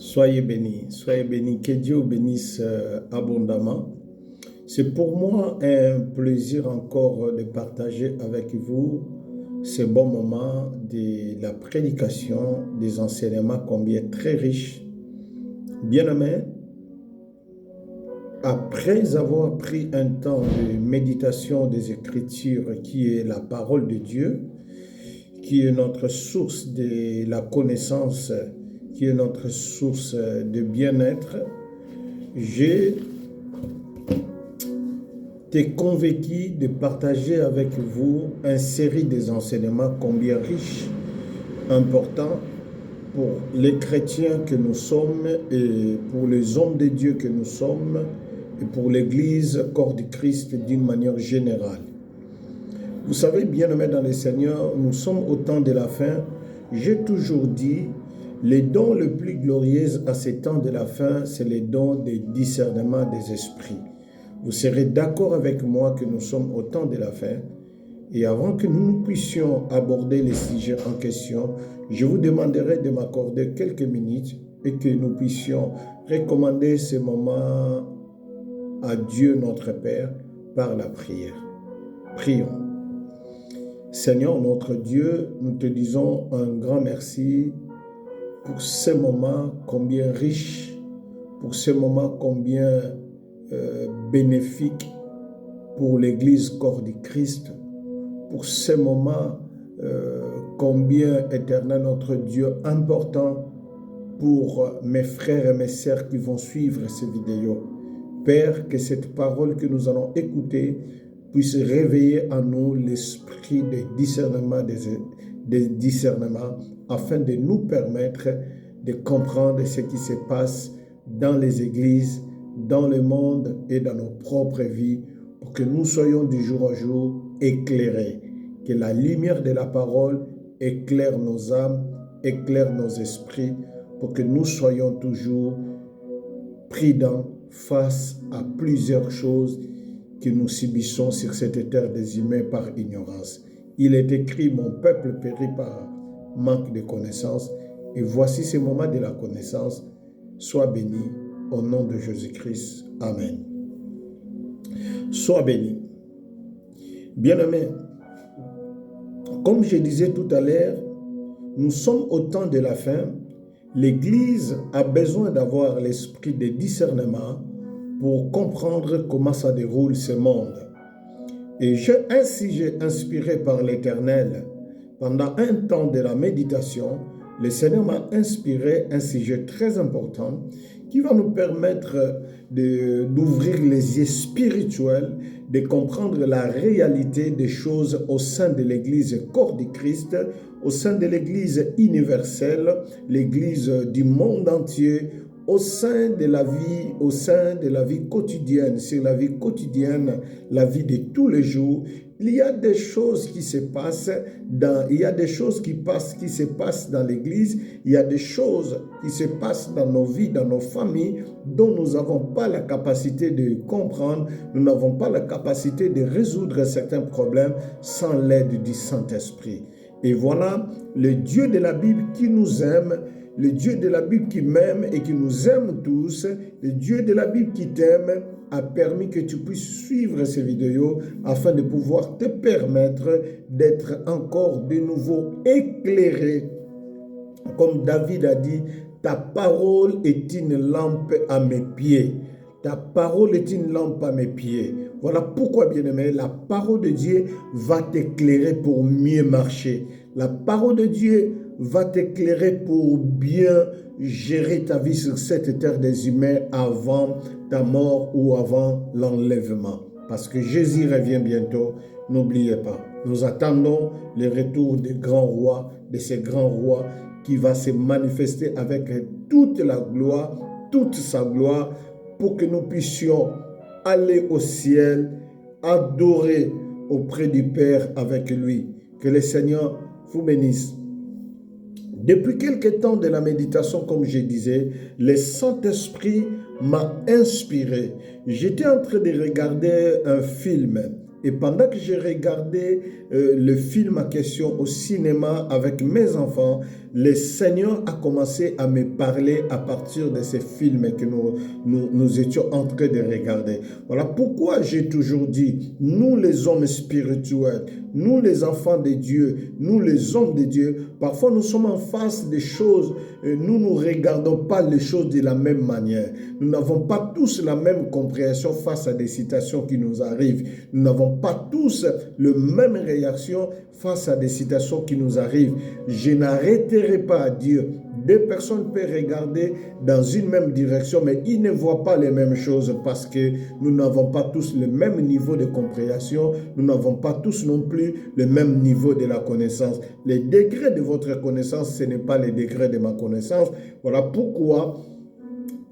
Soyez bénis, que Dieu vous bénisse abondamment. C'est pour moi un plaisir encore de partager avec vous ce bon moment de la prédication, des enseignements combien très riches. Bien-aimés, après avoir pris un temps de méditation des Écritures qui est la parole de Dieu, qui est notre source de la connaissance, qui est notre source de bien-être, j'ai été convaincu de partager avec vous une série des enseignements combien riches, importants pour les chrétiens que nous sommes et pour les hommes de Dieu que nous sommes et pour l'Église, corps du Christ d'une manière générale. Vous savez, bien-aimés dans le Seigneur, nous sommes au temps de la fin. J'ai toujours dit, les dons les plus glorieux à ces temps de la fin, c'est les dons de discernement des esprits. Vous serez d'accord avec moi que nous sommes au temps de la fin. Et avant que nous puissions aborder les sujets en question, je vous demanderai de m'accorder quelques minutes et que nous puissions recommander ce moment à Dieu notre Père par la prière. Prions. Seigneur notre Dieu, nous te disons un grand merci pour ce moment combien riche, pour ce moment combien bénéfique pour l'Église corps du Christ, pour ce moment combien éternel notre Dieu important pour mes frères et mes sœurs qui vont suivre ces vidéos. Père, que cette parole que nous allons écouter puisse réveiller en nous l'esprit des discernements afin de nous permettre de comprendre ce qui se passe dans les églises, dans le monde et dans nos propres vies pour que nous soyons du jour au jour éclairés. Que la lumière de la parole éclaire nos âmes, éclaire nos esprits pour que nous soyons toujours prudents face à plusieurs choses que nous subissons sur cette terre des humains par ignorance. Il est écrit, mon peuple périt par manque de connaissance. Et voici ce moment de la connaissance. Sois béni au nom de Jésus-Christ. Amen. Sois béni. Bien-aimés, comme je disais tout à l'heure, nous sommes au temps de la fin. L'Église a besoin d'avoir l'esprit de discernement pour comprendre comment ça déroule ce monde. Et ainsi j'ai inspiré par l'Éternel, pendant un temps de la méditation, le Seigneur m'a inspiré un sujet très important qui va nous permettre d'ouvrir les yeux spirituels, de comprendre la réalité des choses au sein de l'Église corps du Christ, au sein de l'Église universelle, l'Église du monde entier, au sein de la vie quotidienne, sur la vie quotidienne, la vie de tous les jours. Il y a des choses qui se passent qui se passent dans l'Église, il y a des choses qui se passent dans nos vies, dans nos familles, dont nous n'avons pas la capacité de comprendre, nous n'avons pas la capacité de résoudre certains problèmes sans l'aide du Saint-Esprit. Et voilà le Dieu de la Bible qui nous aime, le Dieu de la Bible qui m'aime et qui nous aime tous, le Dieu de la Bible qui t'aime, a permis que tu puisses suivre ces vidéos afin de pouvoir te permettre d'être encore de nouveau éclairé. Comme David a dit, ta parole est une lampe à mes pieds. Ta parole est une lampe à mes pieds. Voilà pourquoi, bien-aimé, la parole de Dieu va t'éclairer pour mieux marcher. La parole de Dieu va t'éclairer pour bien gérer ta vie sur cette terre des humains avant ta mort ou avant l'enlèvement. Parce que Jésus revient bientôt, n'oubliez pas. Nous attendons le retour des grands rois, de ces grands rois qui va se manifester avec toute la gloire, toute sa gloire, pour que nous puissions aller au ciel, adorer auprès du Père avec lui. Que le Seigneur vous bénisse. Depuis quelque temps de la méditation, comme je disais, le Saint-Esprit m'a inspiré. J'étais en train de regarder un film. Et pendant que j'ai regardé le film en question au cinéma avec mes enfants, le Seigneur a commencé à me parler à partir de ces films que nous étions en train de regarder. Voilà pourquoi j'ai toujours dit, nous les hommes spirituels, nous les enfants de Dieu, nous les hommes de Dieu, parfois nous sommes en face des choses, nous ne regardons pas les choses de la même manière. Nous n'avons pas tous la même compréhension face à des situations qui nous arrivent. Nous n'avons pas tous la même réaction face à des situations qui nous arrivent. Je n'arrêterai pas à dire, deux personnes peuvent regarder dans une même direction, mais ils ne voient pas les mêmes choses parce que nous n'avons pas tous le même niveau de compréhension, nous n'avons pas tous non plus le même niveau de la connaissance. Les degrés de votre connaissance, ce n'est pas les degrés de ma connaissance. Voilà pourquoi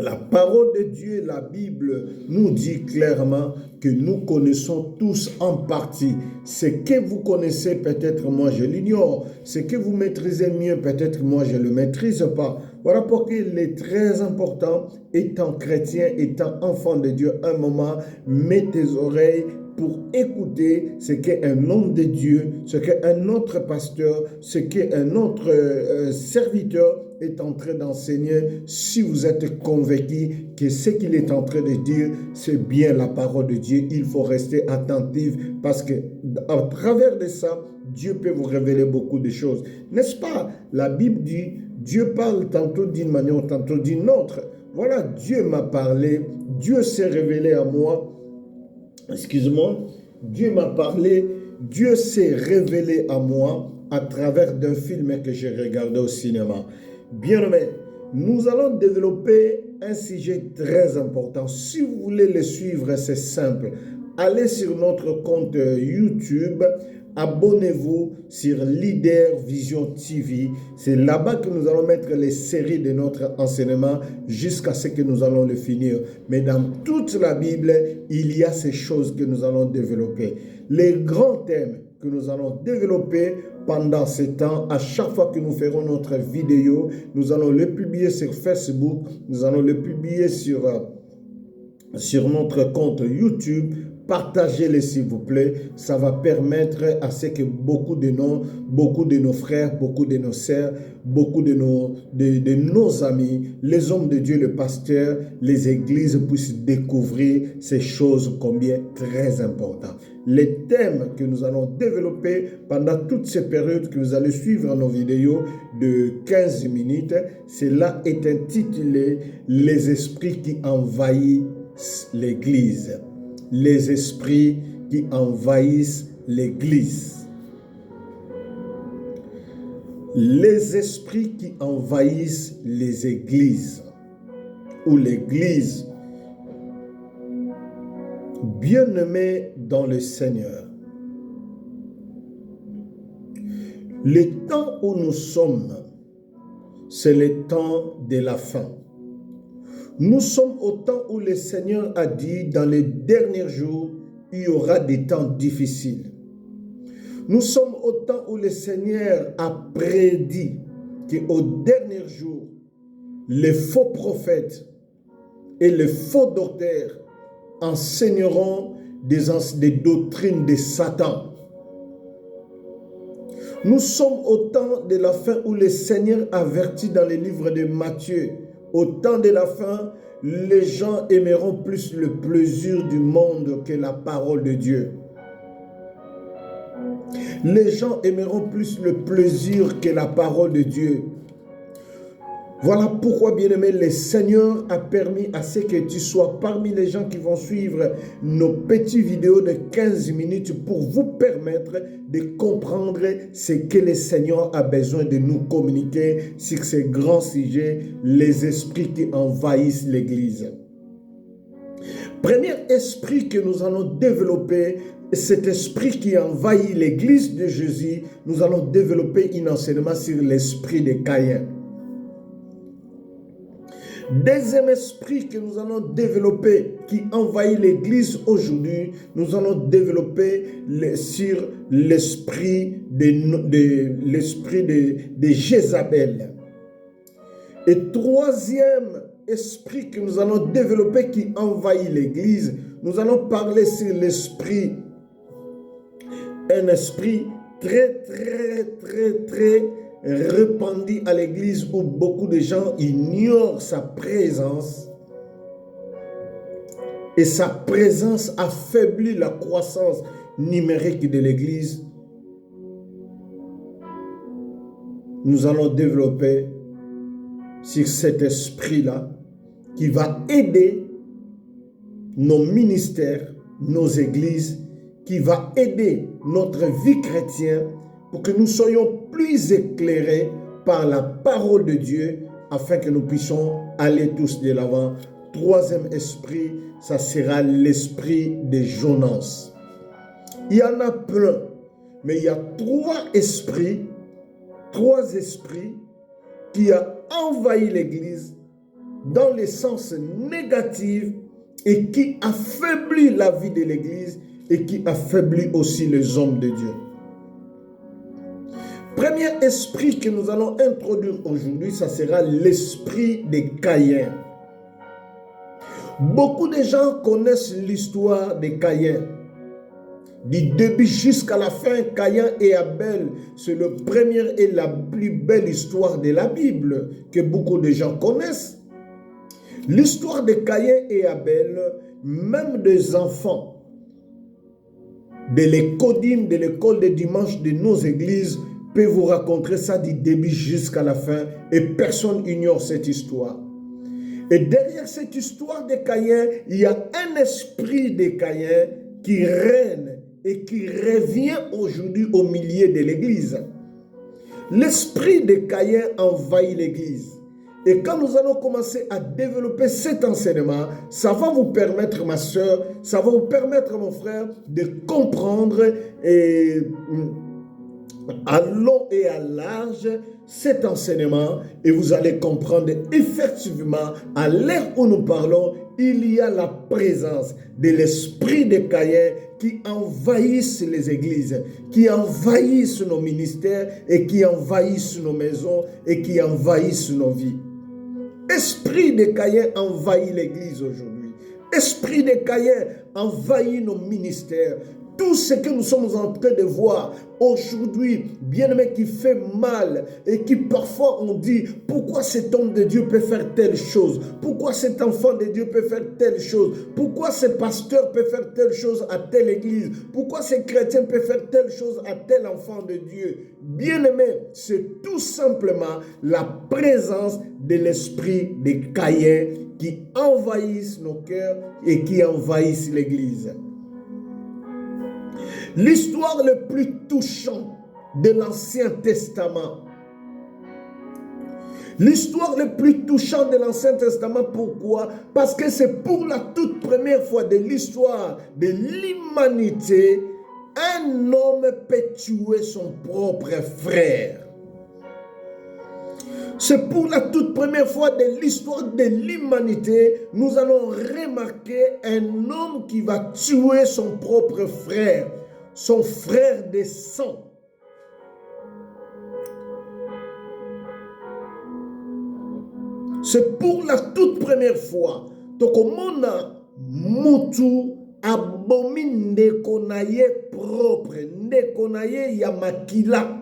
la parole de Dieu, la Bible, nous dit clairement que nous connaissons tous en partie. Ce que vous connaissez, peut-être moi je l'ignore. Ce que vous maîtrisez mieux, peut-être moi je ne le maîtrise pas. Voilà pourquoi il est très important, étant chrétien, étant enfant de Dieu, un moment, mets tes oreilles pour écouter ce qu'un homme de Dieu, ce qu'un autre pasteur, ce qu'un autre serviteur est en train d'enseigner. Si vous êtes convaincu que ce qu'il est en train de dire, c'est bien la parole de Dieu, il faut rester attentif parce que à travers de ça, Dieu peut vous révéler beaucoup de choses. N'est-ce pas? La Bible dit, Dieu parle tantôt d'une manière, tantôt d'une autre. Voilà, Dieu m'a parlé, Dieu s'est révélé à moi. Excuse-moi, Dieu m'a parlé, Dieu s'est révélé à moi à travers d'un film que j'ai regardé au cinéma. Bien-aimés, nous allons développer un sujet très important. Si vous voulez le suivre, c'est simple. Allez sur notre compte YouTube, abonnez-vous sur Leader Vision TV. C'est là-bas que nous allons mettre les séries de notre enseignement jusqu'à ce que nous allons le finir. Mais dans toute la Bible, il y a ces choses que nous allons développer. Les grands thèmes que nous allons développer pendant ce temps, à chaque fois que nous ferons notre vidéo, nous allons le publier sur Facebook, nous allons le publier sur notre compte YouTube. Partagez-les s'il vous plaît, ça va permettre à ce que beaucoup de nos frères, beaucoup de nos sœurs, beaucoup de nos amis, les hommes de Dieu, le pasteur, les églises puissent découvrir ces choses combien très importantes. Les thèmes que nous allons développer pendant toutes ces périodes que vous allez suivre nos vidéos de 15 minutes, cela est intitulé « Les esprits qui envahissent l'Église ». Les esprits qui envahissent l'Église. Les esprits qui envahissent les églises ou l'Église. Bien-aimés dans le Seigneur, le temps où nous sommes, c'est le temps de la fin. Nous sommes au temps où le Seigneur a dit, dans les derniers jours, il y aura des temps difficiles. Nous sommes au temps où le Seigneur a prédit qu'au dernier jour, les faux prophètes et les faux docteurs enseigneront des doctrines de Satan. Nous sommes au temps de la fin où le Seigneur avertit dans les livres de Matthieu. Au temps de la fin, les gens aimeront plus le plaisir du monde que la parole de Dieu. Les gens aimeront plus le plaisir que la parole de Dieu. Voilà pourquoi, bien-aimé, le Seigneur a permis à ce que tu sois parmi les gens qui vont suivre nos petites vidéos de 15 minutes pour vous permettre de comprendre ce que le Seigneur a besoin de nous communiquer sur ce grand sujet, les esprits qui envahissent l'Église. Premier esprit que nous allons développer, cet esprit qui envahit l'Église de Jésus, nous allons développer un enseignement sur l'esprit de Caïn. Deuxième esprit que nous allons développer, qui envahit l'Église aujourd'hui, nous allons développer sur l'esprit de Jézabel. Et troisième esprit que nous allons développer qui envahit l'Église, nous allons parler sur l'esprit, un esprit très répandue à l'église où beaucoup de gens ignorent sa présence et sa présence affaiblit la croissance numérique de l'église, nous allons développer sur cet esprit-là qui va aider nos ministères, nos églises, qui va aider notre vie chrétienne pour que nous soyons plus éclairés par la parole de Dieu afin que nous puissions aller tous de l'avant. Troisième esprit, ça sera l'esprit de Jonas. Il y en a plein, mais il y a trois esprits qui ont envahi l'église dans le sens négatif et qui affaiblit la vie de l'église et qui affaiblit aussi les hommes de Dieu. Premier esprit que nous allons introduire aujourd'hui, ça sera l'esprit de Caïn. Beaucoup de gens connaissent l'histoire de Caïn. Du début jusqu'à la fin, Caïn et Abel, c'est la première et la plus belle histoire de la Bible que beaucoup de gens connaissent. L'histoire de Caïn et Abel, même des enfants de l'écodime, de l'école de dimanche de nos églises, peuvent vous raconter ça du début jusqu'à la fin et personne n'ignore cette histoire. Et derrière cette histoire de Caïn, il y a un esprit de Caïn qui règne et qui revient aujourd'hui au milieu de l'église. L'esprit de Caïn envahit l'église. Et quand nous allons commencer à développer cet enseignement, ça va vous permettre, ma soeur, ça va vous permettre, mon frère, de comprendre à long et à large cet enseignement et vous allez comprendre effectivement à l'heure où nous parlons, il y a la présence de l'esprit de Caïn qui envahissent les églises, qui envahissent nos ministères et qui envahissent nos maisons et qui envahissent nos vies. Esprit de Caïn envahit l'église aujourd'hui. Esprit de Caïn envahit nos ministères. Tout ce que nous sommes en train de voir aujourd'hui, bien-aimé, qui fait mal et qui parfois on dit pourquoi cet homme de Dieu peut faire telle chose, pourquoi cet enfant de Dieu peut faire telle chose, pourquoi ce pasteur peut faire telle chose à telle église, pourquoi ce chrétien peut faire telle chose à tel enfant de Dieu. Bien-aimé, c'est tout simplement la présence de l'esprit de Caïn qui envahissent nos cœurs et qui envahissent l'église. L'histoire le plus touchante de l'Ancien Testament. L'histoire le plus touchante de l'Ancien Testament, pourquoi? Parce que c'est pour la toute première fois de l'histoire de l'humanité, un homme peut tuer son propre frère. C'est pour la toute première fois de l'histoire de l'humanité, nous allons remarquer un homme qui va tuer son propre frère. Son frère de sang. C'est pour la toute première fois. Tokomona mutu abomi ndeko na ye propre, ndeko na ye ya makila.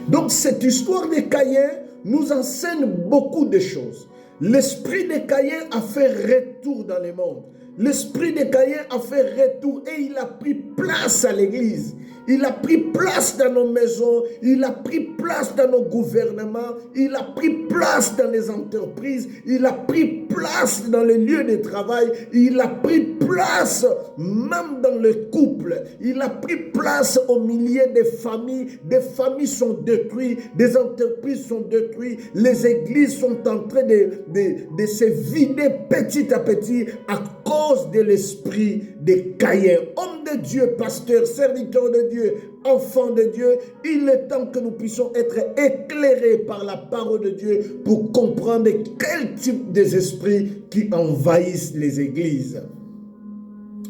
Donc cette histoire de Caïn nous enseigne beaucoup de choses. L'esprit de Caïn a fait retour dans le monde. L'esprit de Caïn a fait retour et il a pris place à l'église. Il a pris place dans nos maisons, il a pris place dans nos gouvernements, il a pris place dans les entreprises, il a pris place dans les lieux de travail, il a pris place même dans le couple, il a pris place au milieu des familles sont détruites, des entreprises sont détruites, les églises sont en train de se vider petit à petit à cause de l'esprit de Caïn. Homme de Dieu, pasteur, serviteur de Dieu, enfant de Dieu, il est temps que nous puissions être éclairés par la parole de Dieu pour comprendre quel type des esprits qui envahissent les églises.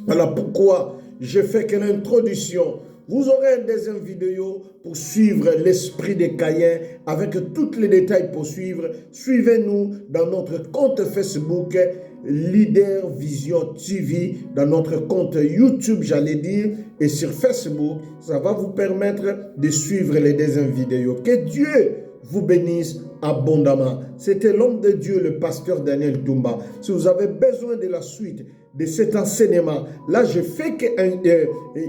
Voilà pourquoi je fais qu'une introduction Vous aurez une deuxième vidéo pour suivre l'esprit des Caïens avec tous les détails pour suivre. Suivez-nous dans notre compte Facebook Leader Vision TV, dans notre compte YouTube, j'allais dire, et sur Facebook. Ça va vous permettre de suivre les deuxièmes vidéos. Que Dieu vous bénisse abondamment. C'était l'homme de Dieu, le pasteur Daniel Toumba. Si vous avez besoin de la suite de cet enseignement, là je fais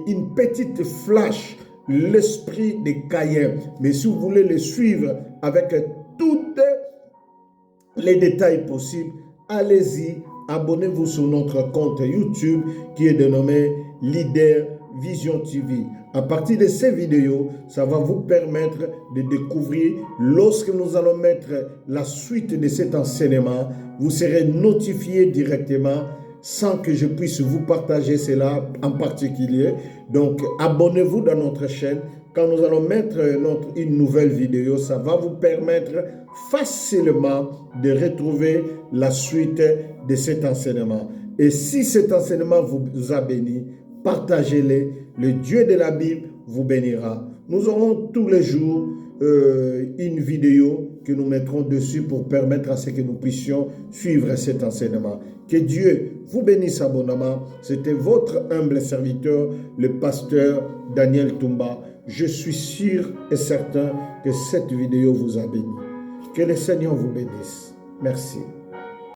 une petite flash, l'esprit des Caïens. Mais si vous voulez le suivre avec tous les détails possibles, allez-y, abonnez-vous sur notre compte YouTube qui est dénommé Leader Vision TV. À partir de ces vidéos, ça va vous permettre de découvrir, lorsque nous allons mettre la suite de cet enseignement, vous serez notifié directement sans que je puisse vous partager cela en particulier. Donc, abonnez-vous dans notre chaîne. Quand nous allons mettre une nouvelle vidéo, ça va vous permettre facilement de retrouver la suite de cet enseignement. Et si cet enseignement vous a béni, partagez-le. Le Dieu de la Bible vous bénira. Nous aurons tous les jours une vidéo que nous mettrons dessus pour permettre à ce que nous puissions suivre cet enseignement. Que Dieu vous bénisse abondamment. C'était votre humble serviteur, le pasteur Daniel Toumba. Je suis sûr et certain que cette vidéo vous a béni. Que le Seigneur vous bénisse. Merci.